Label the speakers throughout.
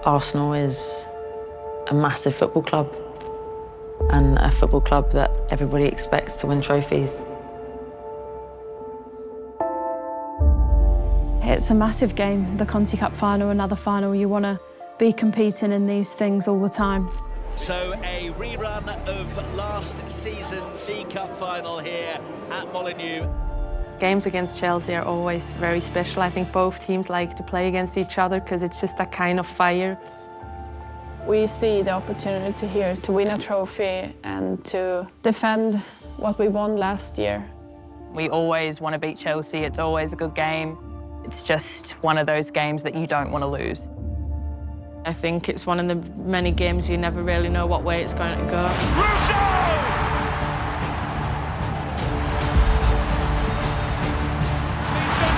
Speaker 1: Arsenal is a massive football club and a football club that everybody expects to win trophies.
Speaker 2: It's a massive game, the Conti Cup Final, another final. You want to be competing in these things all the time.
Speaker 3: So a rerun of last season's C Cup Final here at Molineux.
Speaker 4: Games against Chelsea are always very special. I think both teams like to play against each other because it's just that kind of fire.
Speaker 2: We see the opportunity here to win a trophy and to defend what we won last year.
Speaker 4: We always want to beat Chelsea. It's always a good game. It's just one of those games that you don't want to lose. I think it's one of the many games you never really know what way it's going to go.
Speaker 3: He's done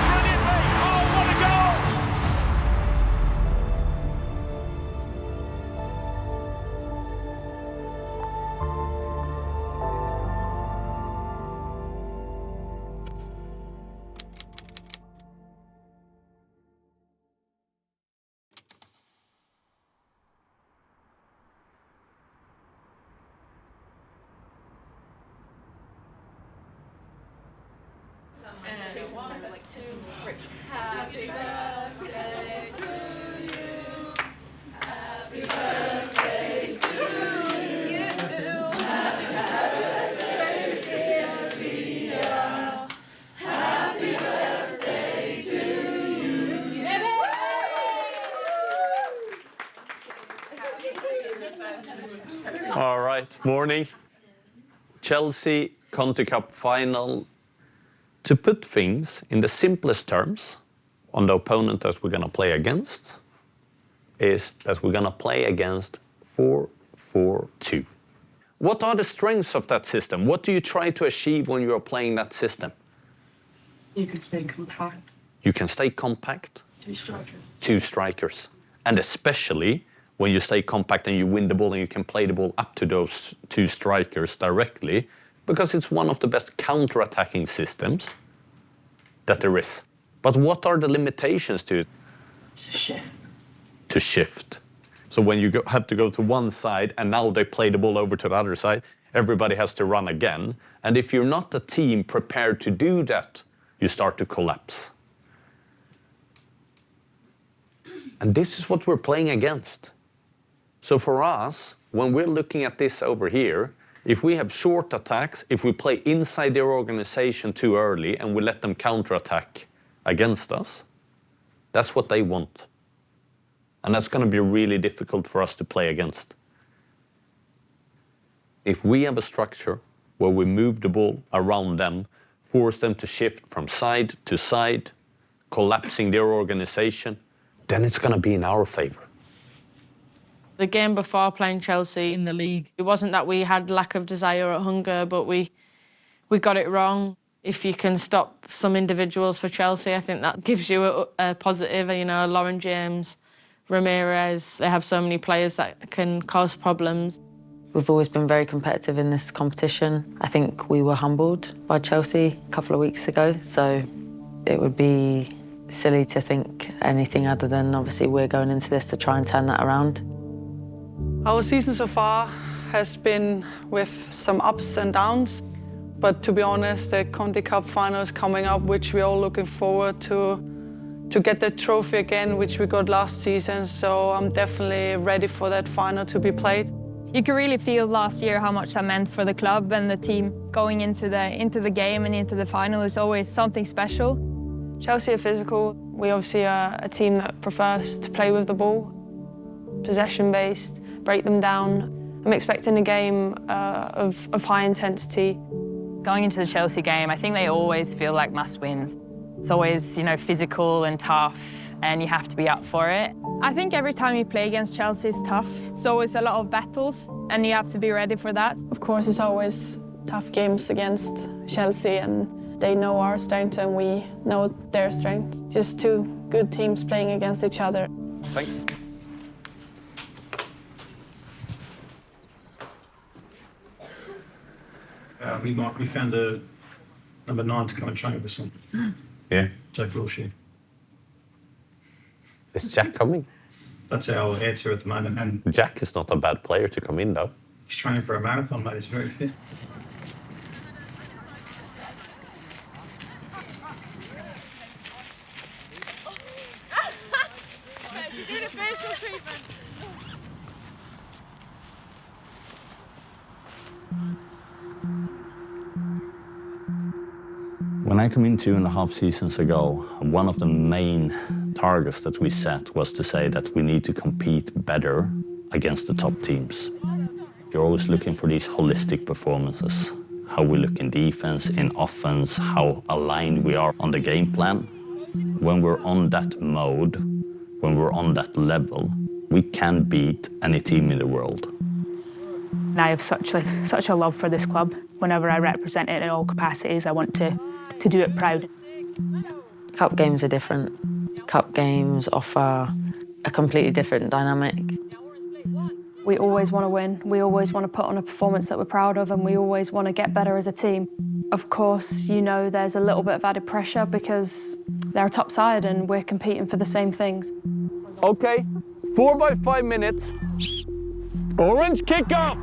Speaker 3: brilliantly. Oh, what a goal!
Speaker 5: Happy birthday to you. Happy birthday to you. Happy birthday, dear Leah. Happy birthday to you.
Speaker 6: All right, morning. Chelsea Conti Cup Final. To put things in the simplest terms on the opponent that we're going to play against is that we're going to play against 4-4-2. What are the strengths of that system? What do you try to achieve when you're playing that system?
Speaker 7: You can stay compact.
Speaker 6: You can stay compact.
Speaker 7: 2 strikers.
Speaker 6: 2 strikers. And especially when you stay compact and you win the ball and you can play the ball up to those 2 strikers directly, because it's one of the best counter-attacking systems that there is. But what are the limitations to it?
Speaker 7: It's a shift.
Speaker 6: To shift. So when you have to go to one side and now they play the ball over to the other side, everybody has to run again. And if you're not a team prepared to do that, you start to collapse. And this is what we're playing against. So for us, when we're looking at this over here, if we have short attacks, if we play inside their organization too early and we let them counterattack against us, that's what they want. And that's going to be really difficult for us to play against. If we have a structure where we move the ball around them, force them to shift from side to side, collapsing their organization, then it's going to be in our favor.
Speaker 4: The game before playing Chelsea in the league, it wasn't that we had lack of desire or hunger, but we got it wrong. If you can stop some individuals for Chelsea, I think that gives you a positive. You know, Lauren James, Ramirez, they have so many players that can cause problems.
Speaker 1: We've always been very competitive in this competition. I think we were humbled by Chelsea a couple of weeks ago, so it would be silly to think anything other than obviously we're going into this to try and turn that around.
Speaker 7: Our season so far has been with some ups and downs, but to be honest, the Conti Cup Final is coming up, which we're all looking forward to get the trophy again, which we got last season, so I'm definitely ready for that final to be played.
Speaker 8: You could really feel last year how much that meant for the club and the team. Going into the game and into the final is always something special.
Speaker 2: Chelsea are physical. We obviously are a team that prefers to play with the ball, possession-based, break them down. I'm expecting a game of high intensity.
Speaker 4: Going into the Chelsea game, I think they always feel like must-wins. It's always, you know, physical and tough, and you have to be up for it.
Speaker 8: I think every time you play against Chelsea is tough. It's always a lot of battles, and you have to be ready for that.
Speaker 2: Of course, it's always tough games against Chelsea, and they know our strength and we know their strength. Just 2 good teams playing against each other.
Speaker 6: Thanks.
Speaker 9: We found a number 9 to come and train with us on.
Speaker 6: Yeah.
Speaker 9: Jack Wilshere.
Speaker 6: Is Jack coming?
Speaker 9: That's our answer at the moment. And
Speaker 6: Jack is not a bad player to come in, though.
Speaker 9: he's training for a marathon, mate. He's very fit.
Speaker 6: When I came in 2.5 seasons ago, one of the main targets that we set was to say that we need to compete better against the top teams. You're always looking for these holistic performances, how we look in defense, in offense, how aligned we are on the game plan. When we're on that mode, when we're on that level, we can beat any team in the world.
Speaker 10: I have such a love for this club. Whenever I represent it in all capacities, I want to do it proud.
Speaker 1: Cup games are different. Cup games offer a completely different dynamic.
Speaker 11: We always want to win. We always want to put on a performance that we're proud of, and we always want to get better as a team. Of course, you know, there's a little bit of added pressure because they're a top side and we're competing for the same things.
Speaker 6: Okay, 4 by 5 minutes. Orange kickoff.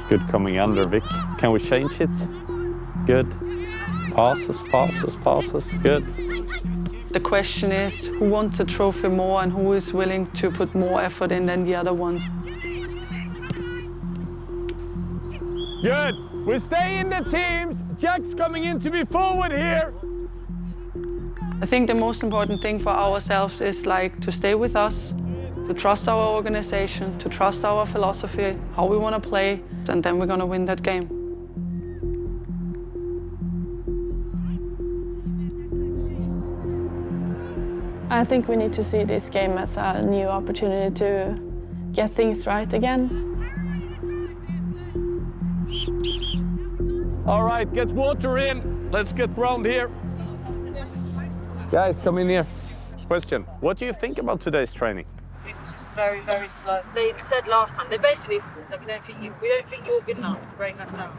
Speaker 6: Good coming under, Vic. Can we change it? Good. Passes, passes, passes. Good.
Speaker 7: The question is, who wants a trophy more and who is willing to put more effort in than the other ones?
Speaker 6: Good. We stay in the teams. Jack's coming in to be forward here.
Speaker 7: I think the most important thing for ourselves is like to stay with us, to trust our organization, to trust our philosophy, how we want to play, and then we're going to win that game.
Speaker 2: I think we need to see this game as a new opportunity to get things right again.
Speaker 6: All right, get water in. Let's get round here. Guys, come in here. Question, what do you think about today's training?
Speaker 12: It was just very, very slow. They said last time, they basically said, we don't think you're good enough to break that down.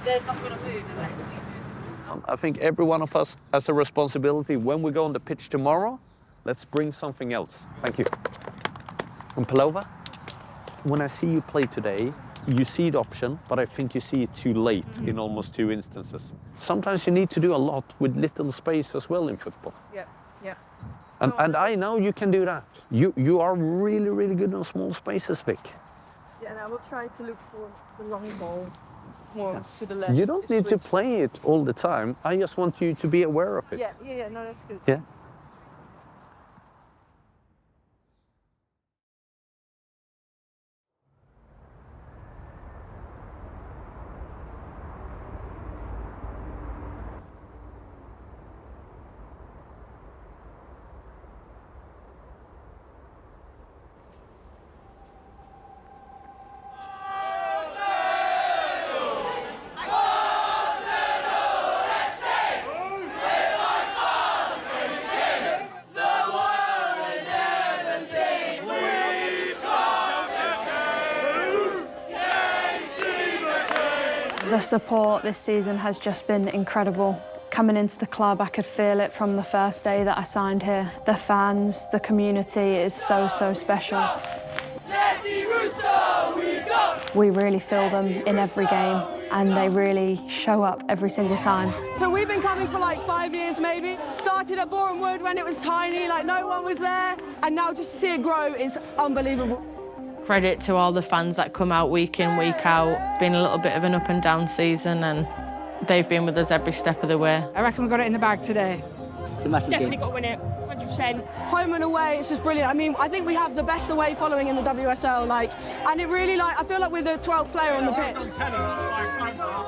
Speaker 12: They're not going to move unless we move.
Speaker 6: I think every one of us has a responsibility when we go on the pitch tomorrow. Let's bring something else. Thank you. And Palova, when I see you play today, you see the option, but I think you see it too late in almost 2 instances. Sometimes you need to do a lot with little space as well in football.
Speaker 12: Yeah, yeah.
Speaker 6: And I know you can do that. You are really, really good on small spaces, Vic.
Speaker 12: Yeah, and I will try to look for the long ball more to the left.
Speaker 6: You don't need to play it all the time. I just want you to be aware of it.
Speaker 12: Yeah, no, that's good.
Speaker 6: Yeah.
Speaker 11: The support this season has just been incredible. Coming into the club, I could feel it from the first day that I signed here. The fans, the community is so, so special. We really feel them in every game, and they really show up every single time.
Speaker 13: So we've been coming for like 5 years maybe. Started at Boreham Wood when it was tiny, like no one was there, and now just to see it grow is unbelievable.
Speaker 4: Credit to all the fans that come out week in, week out. Been a little bit of an up and down season, and they've been with us every step of the way.
Speaker 13: I reckon we got it in the bag today.
Speaker 14: It's a massive
Speaker 13: Definitely
Speaker 14: game.
Speaker 13: got to win it, 100%. Home and away, it's just brilliant. I mean, I think we have the best away following in the WSL, and it really, I feel like we're the 12th player on the pitch.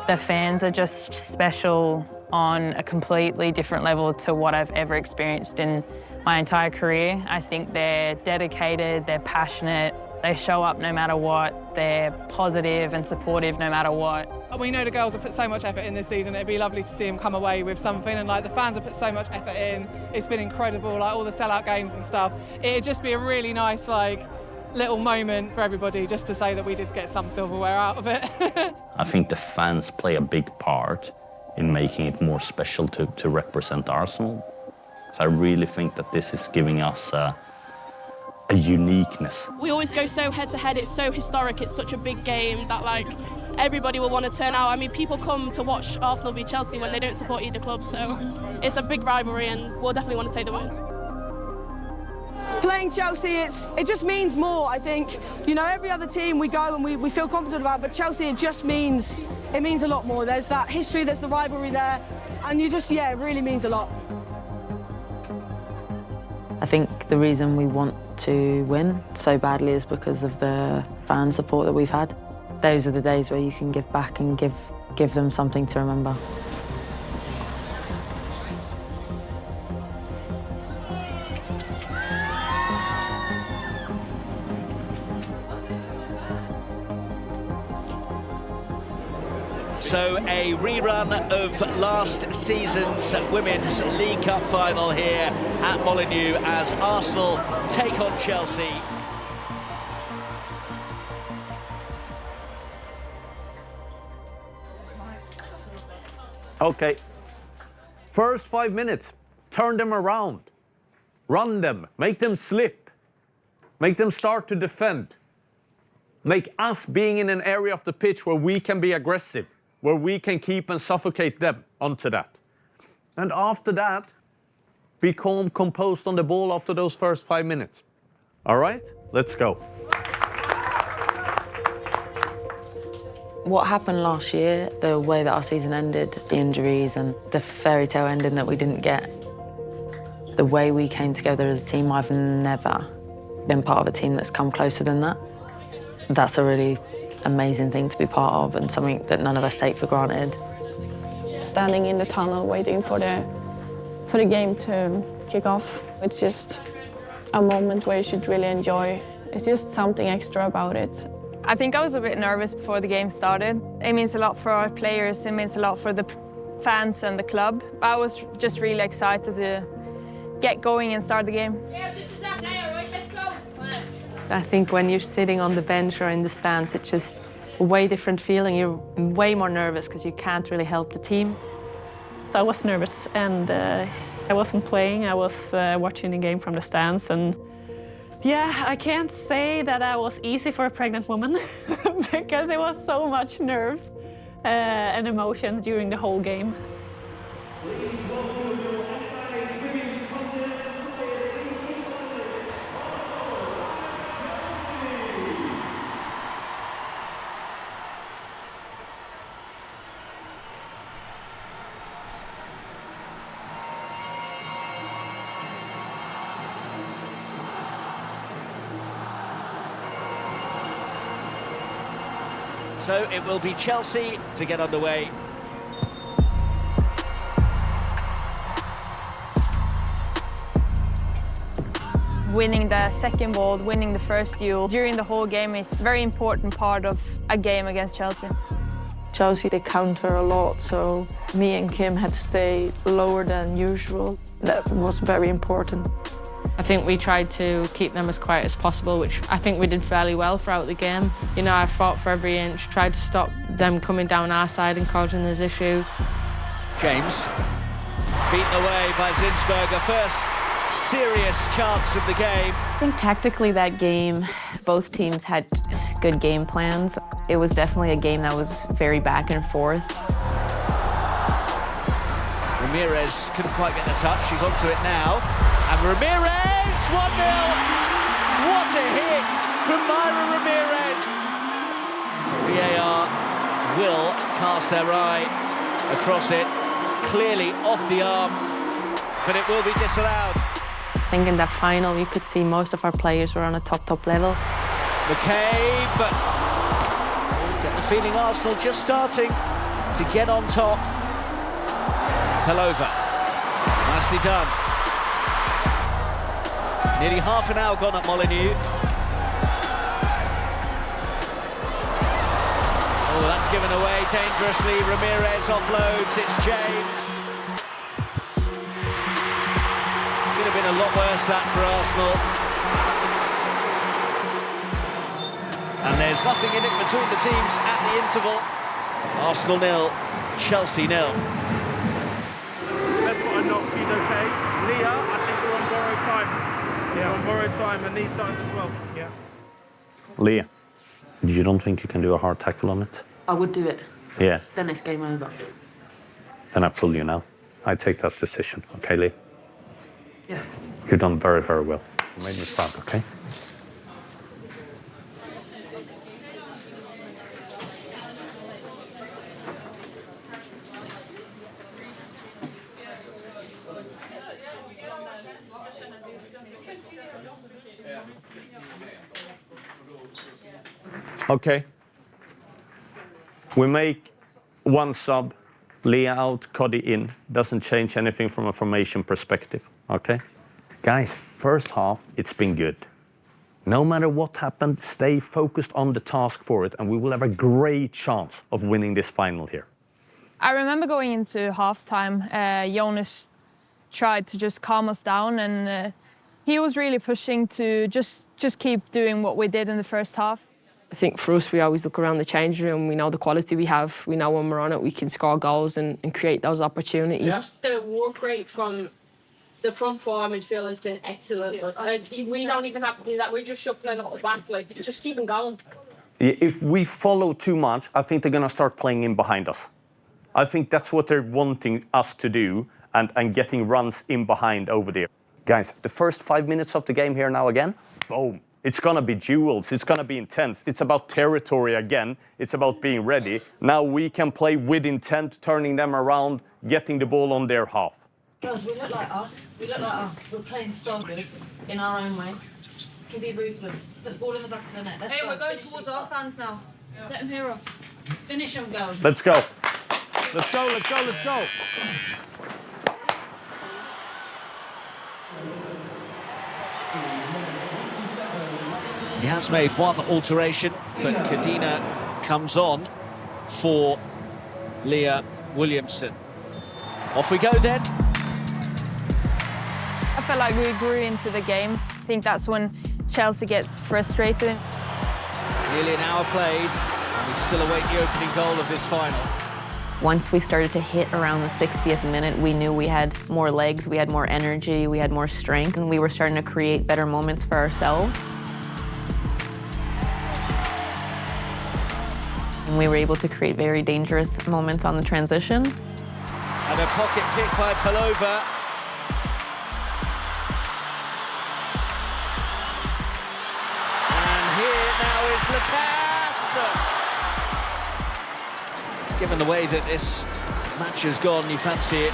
Speaker 10: The fans are just special on a completely different level to what I've ever experienced in my entire career. I think they're dedicated, they're passionate, they show up no matter what, they're positive and supportive no matter what.
Speaker 13: We know the girls have put so much effort in this season. It'd be lovely to see them come away with something, and the fans have put so much effort in. It's been incredible, all the sellout games and stuff. It'd just be a really nice little moment for everybody just to say that we did get some silverware out of it.
Speaker 6: I think the fans play a big part in making it more special to represent Arsenal. So I really think that this is giving us a uniqueness.
Speaker 14: We always go so head-to-head, it's so historic, it's such a big game that like everybody will want to turn out. I mean, people come to watch Arsenal beat Chelsea when they don't support either club, so it's a big rivalry and we'll definitely want to take the win.
Speaker 15: Playing Chelsea, it just means more, I think. You know, every other team we go and we feel confident about, but Chelsea, it means a lot more. There's that history, there's the rivalry there, and it really means a lot.
Speaker 1: I think the reason we want to win so badly is because of the fan support that we've had. Those are the days where you can give back and give them something to remember.
Speaker 3: So a rerun of last season's Women's League Cup final here at Molineux as Arsenal take on Chelsea.
Speaker 6: Okay, first 5 minutes, turn them around, run them, make them slip, make them start to defend, make us being in an area of the pitch where we can be aggressive, where we can keep and suffocate them onto that. And after that, be calm, composed on the ball after those first 5 minutes. All right, let's go.
Speaker 1: What happened last year, the way that our season ended, the injuries and the fairy tale ending that we didn't get, the way we came together as a team, I've never been part of a team that's come closer than that. That's a really amazing thing to be part of and something that none of us take for granted.
Speaker 2: Standing in the tunnel waiting for the game to kick off, it's just a moment where you should really enjoy. It's just something extra about it.
Speaker 8: I think I was a bit nervous before the game started. It means a lot for our players, it means a lot for the fans and the club. I was just really excited to get going and start the game.
Speaker 12: Yes, this is up now, right? Let's go.
Speaker 16: I think when you're sitting on the bench or in the stands, it's just a way different feeling. You're way more nervous because you can't really help the team.
Speaker 17: I was nervous and I wasn't playing. I was watching the game from the stands, and yeah, I can't say that I was easy for a pregnant woman because there was so much nerves and emotions during the whole game.
Speaker 3: So it will be Chelsea to get underway.
Speaker 8: Winning the second ball, winning the first duel during the whole game is a very important part of a game against Chelsea.
Speaker 18: Chelsea, they counter a lot, so me and Kim had to stay lower than usual. That was very important.
Speaker 4: I think we tried to keep them as quiet as possible, which I think we did fairly well throughout the game. You know, I fought for every inch, tried to stop them coming down our side and causing us issues.
Speaker 3: James, beaten away by Zinchenko, first serious chance of the game.
Speaker 19: I think tactically that game, both teams had good game plans. It was definitely a game that was very back and forth.
Speaker 3: Ramirez couldn't quite get the touch, she's onto it now. And Ramirez, 1-0! What a hit from Myra Ramirez! VAR will cast their eye across it, clearly off the arm, but it will be disallowed.
Speaker 16: I think in that final you could see most of our players were on a top level.
Speaker 3: McCabe, but get the feeling Arsenal just starting to get on top. Pelova, nicely done. Nearly half an hour gone at Molineux. Oh, that's given away dangerously. Ramirez offloads, it's James. Could have been a lot worse, that, for Arsenal. And there's nothing in it between the teams at the interval. Arsenal 0, Chelsea 0.
Speaker 9: They've got a knock, she's okay. Leah, I think you're on borrowed time.
Speaker 20: Yeah, on borrowed time and knees starting to swell.
Speaker 9: Yeah.
Speaker 6: Leah, you don't think you can do a hard tackle on it?
Speaker 1: I would do it.
Speaker 6: Yeah.
Speaker 1: Then it's game over.
Speaker 6: Then I pull you now. I take that decision. Okay, Leah?
Speaker 1: Yeah.
Speaker 6: You've done very, very well. You made me proud, okay? Okay. We make one sub, Leah out, Cody in. Doesn't change anything from a formation perspective, okay? Guys, first half, it's been good. No matter what happened, stay focused on the task for it, and we will have a great chance of winning this final here.
Speaker 8: I remember going into halftime, Jonas tried to just calm us down, and he was really pushing to just keep doing what we did in the first half.
Speaker 21: I think for us, we always look around the change room. We know the quality we have. We know when we're on it, we can score goals and create those opportunities.
Speaker 12: Yeah. The work rate from the front four midfield has been excellent. We don't even have to do that. We're just shuffling at the back, like, just keep them going.
Speaker 6: If we follow too much, I think they're going to start playing in behind us. I think that's what they're wanting us to do and getting runs in behind over there. Guys, the first 5 minutes of the game here now again, boom. It's going to be duels. It's going to be intense. It's about territory again. It's about being ready. Now we can play with intent, turning them around, getting the ball on their half.
Speaker 12: Girls, we look like us. We look like us. We're playing so good in our own way. Can be ruthless. Put the ball in the back of the net. Let's go. We're going towards our fans now. Yeah. Let them hear us. Finish them, go.
Speaker 6: Let's go. Let's go, let's go, let's go.
Speaker 3: He has made one alteration, but Kadina comes on for Leah Williamson. Off we go then.
Speaker 8: I felt like we grew into the game. I think that's when Chelsea gets frustrated.
Speaker 3: Nearly an hour played, and we still await the opening goal of this final.
Speaker 19: Once we started to hit around the 60th minute, we knew we had more legs, we had more energy, we had more strength, and we were starting to create better moments for ourselves. And we were able to create very dangerous moments on the transition.
Speaker 3: And a pocket pick by Palova. And here now is Lucas. Given the way that this match has gone, you fancy it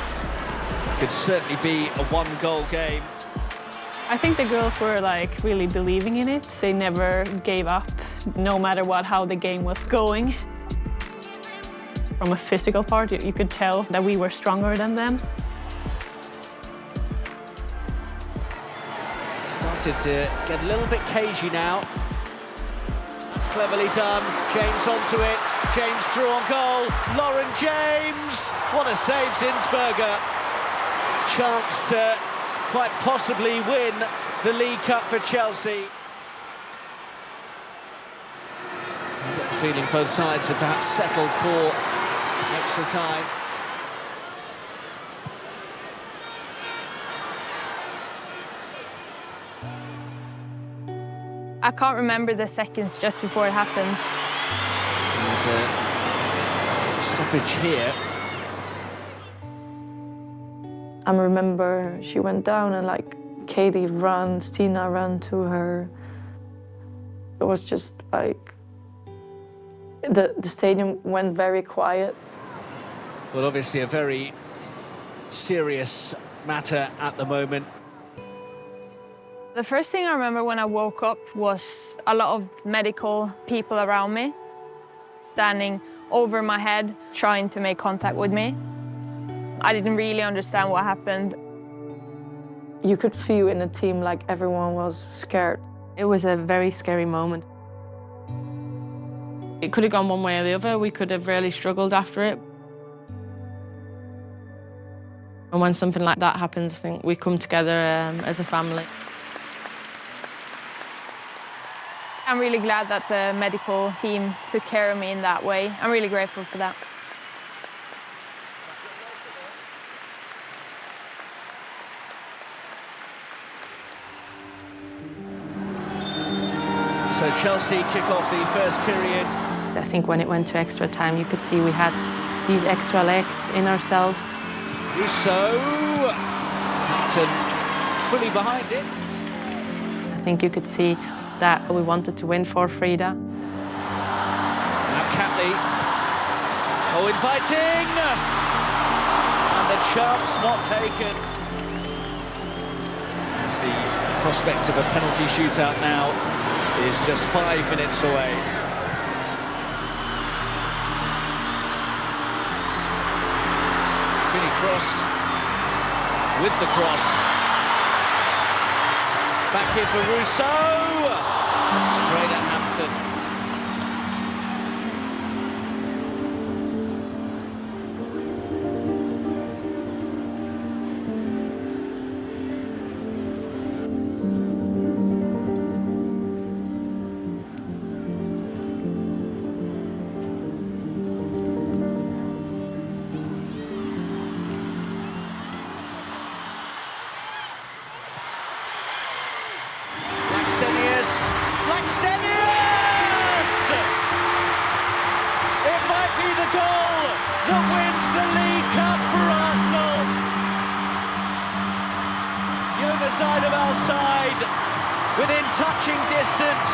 Speaker 3: could certainly be a one-goal game.
Speaker 17: I think the girls were like really believing in it. They never gave up, no matter how the game was going. From a physical part, you could tell that we were stronger than them.
Speaker 3: Started to get a little bit cagey now. That's cleverly done. James onto it. James through on goal. Lauren James. What a save, Zinsberger. Chance to quite possibly win the League Cup for Chelsea. I've got the feeling both sides have perhaps settled for extra time.
Speaker 8: I can't remember the seconds just before it happened.
Speaker 3: There's a stoppage here.
Speaker 18: I remember she went down and like Katie ran, Stina ran to her. It was just like the stadium went very quiet.
Speaker 3: Well, obviously a very serious matter at the moment.
Speaker 8: The first thing I remember when I woke up was a lot of medical people around me, standing over my head, trying to make contact with me. I didn't really understand what happened.
Speaker 18: You could feel in the team like everyone was scared.
Speaker 16: It was a very scary moment.
Speaker 4: It could have gone one way or the other. We could have really struggled after it. And when something like that happens, I think we come together as a family.
Speaker 8: I'm really glad that the medical team took care of me in that way. I'm really grateful for that.
Speaker 3: So Chelsea kick off the first period.
Speaker 16: I think when it went to extra time, you could see we had these extra legs in ourselves.
Speaker 3: Rousseau, Hampton fully behind it.
Speaker 16: I think you could see that we wanted to win for Frida.
Speaker 3: Now Catley, oh, inviting! And the chance not taken. As the prospect of a penalty shootout now is just 5 minutes away. Cross with the cross. Back here for Rousseau. Straight at Hampton. It might be the goal that wins the League Cup for Arsenal. Jonas outside, within touching distance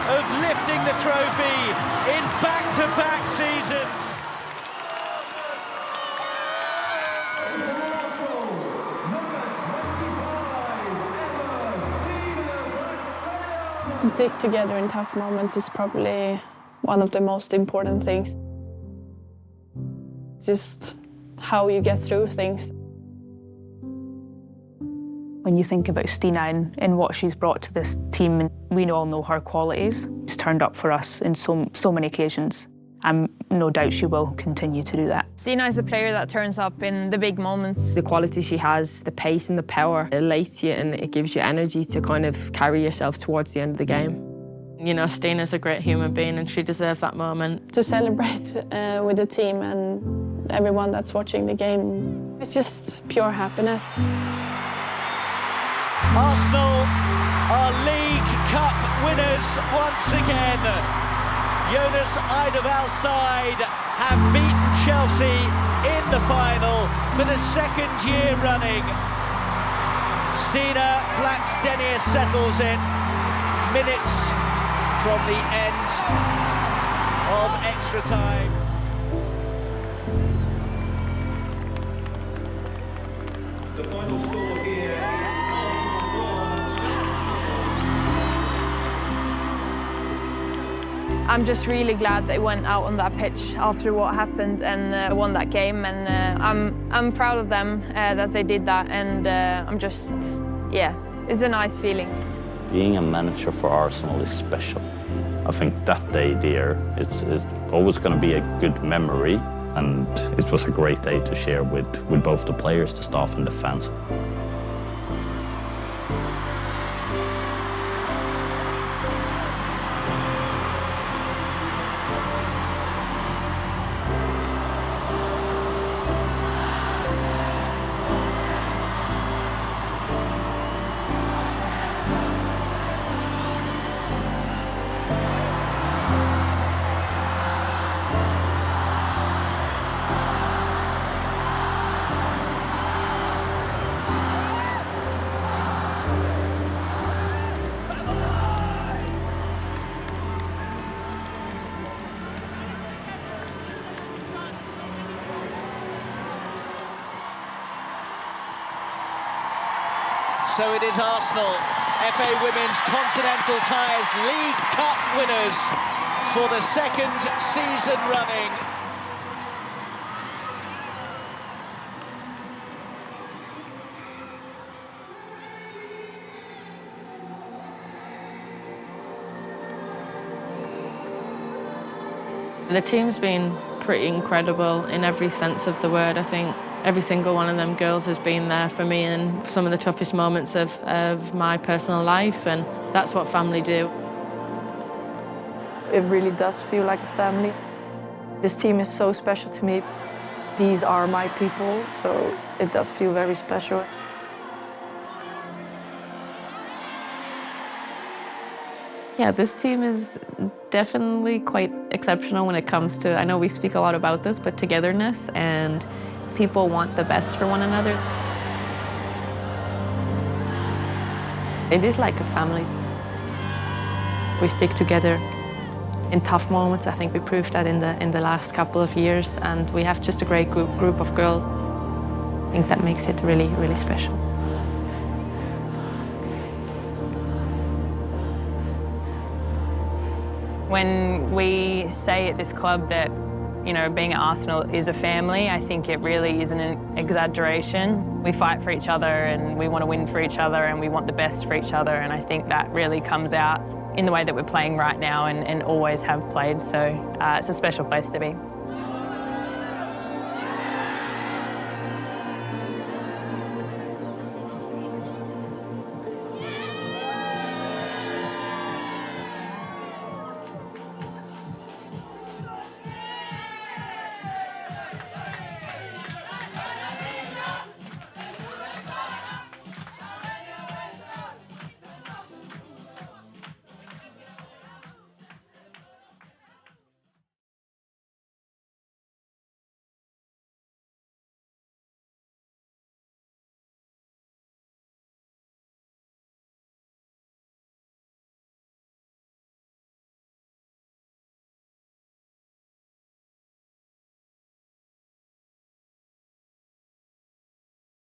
Speaker 3: of lifting the trophy in back-to-back seasons.
Speaker 2: To stick together in tough moments is probably one of the most important things. Just how you get through things.
Speaker 11: When you think about Stina and what she's brought to this team, we all know her qualities. She's turned up for us in so many occasions. And no doubt she will continue to do that.
Speaker 8: Stina is a player that turns up in the big moments.
Speaker 21: The quality she has, the pace and the power, it elates you and it gives you energy to kind of carry yourself towards the end of the game.
Speaker 4: You know, Stina's a great human being and she deserved that moment.
Speaker 2: To celebrate with the team and everyone that's watching the game, it's just pure happiness.
Speaker 3: Arsenal are League Cup winners once again. Jonas outside have beaten Chelsea in the final for the second year running. Stina Blackstenius settles in minutes from the end of extra time.
Speaker 9: The final score here is
Speaker 8: I'm just really glad they went out on that pitch after what happened and won that game. And I'm proud of them that they did that. And I'm just, yeah, it's a nice feeling.
Speaker 6: Being a manager for Arsenal is special. I think that day there is always going to be a good memory. And it was a great day to share with both the players, the staff and the fans.
Speaker 3: So it is Arsenal, FA Women's Continental Tires League Cup winners for the second season running.
Speaker 4: The team's been pretty incredible in every sense of the word, I think. Every single one of them girls has been there for me in some of the toughest moments of my personal life, and that's what family do.
Speaker 18: It really does feel like a family. This team is so special to me. These are my people, so it does feel very special.
Speaker 19: Yeah, this team is definitely quite exceptional when it comes to, I know we speak a lot about this, but togetherness, and people want the best for one another. It is like a family. We stick together in tough moments. I think we proved that in the last couple of years, and we have just a great group of girls. I think that makes it really, really special.
Speaker 10: When we say at this club that, you know, being at Arsenal is a family, I think it really isn't an exaggeration. We fight for each other and we want to win for each other and we want the best for each other, and I think that really comes out in the way that we're playing right now and always have played, so it's a special place to be.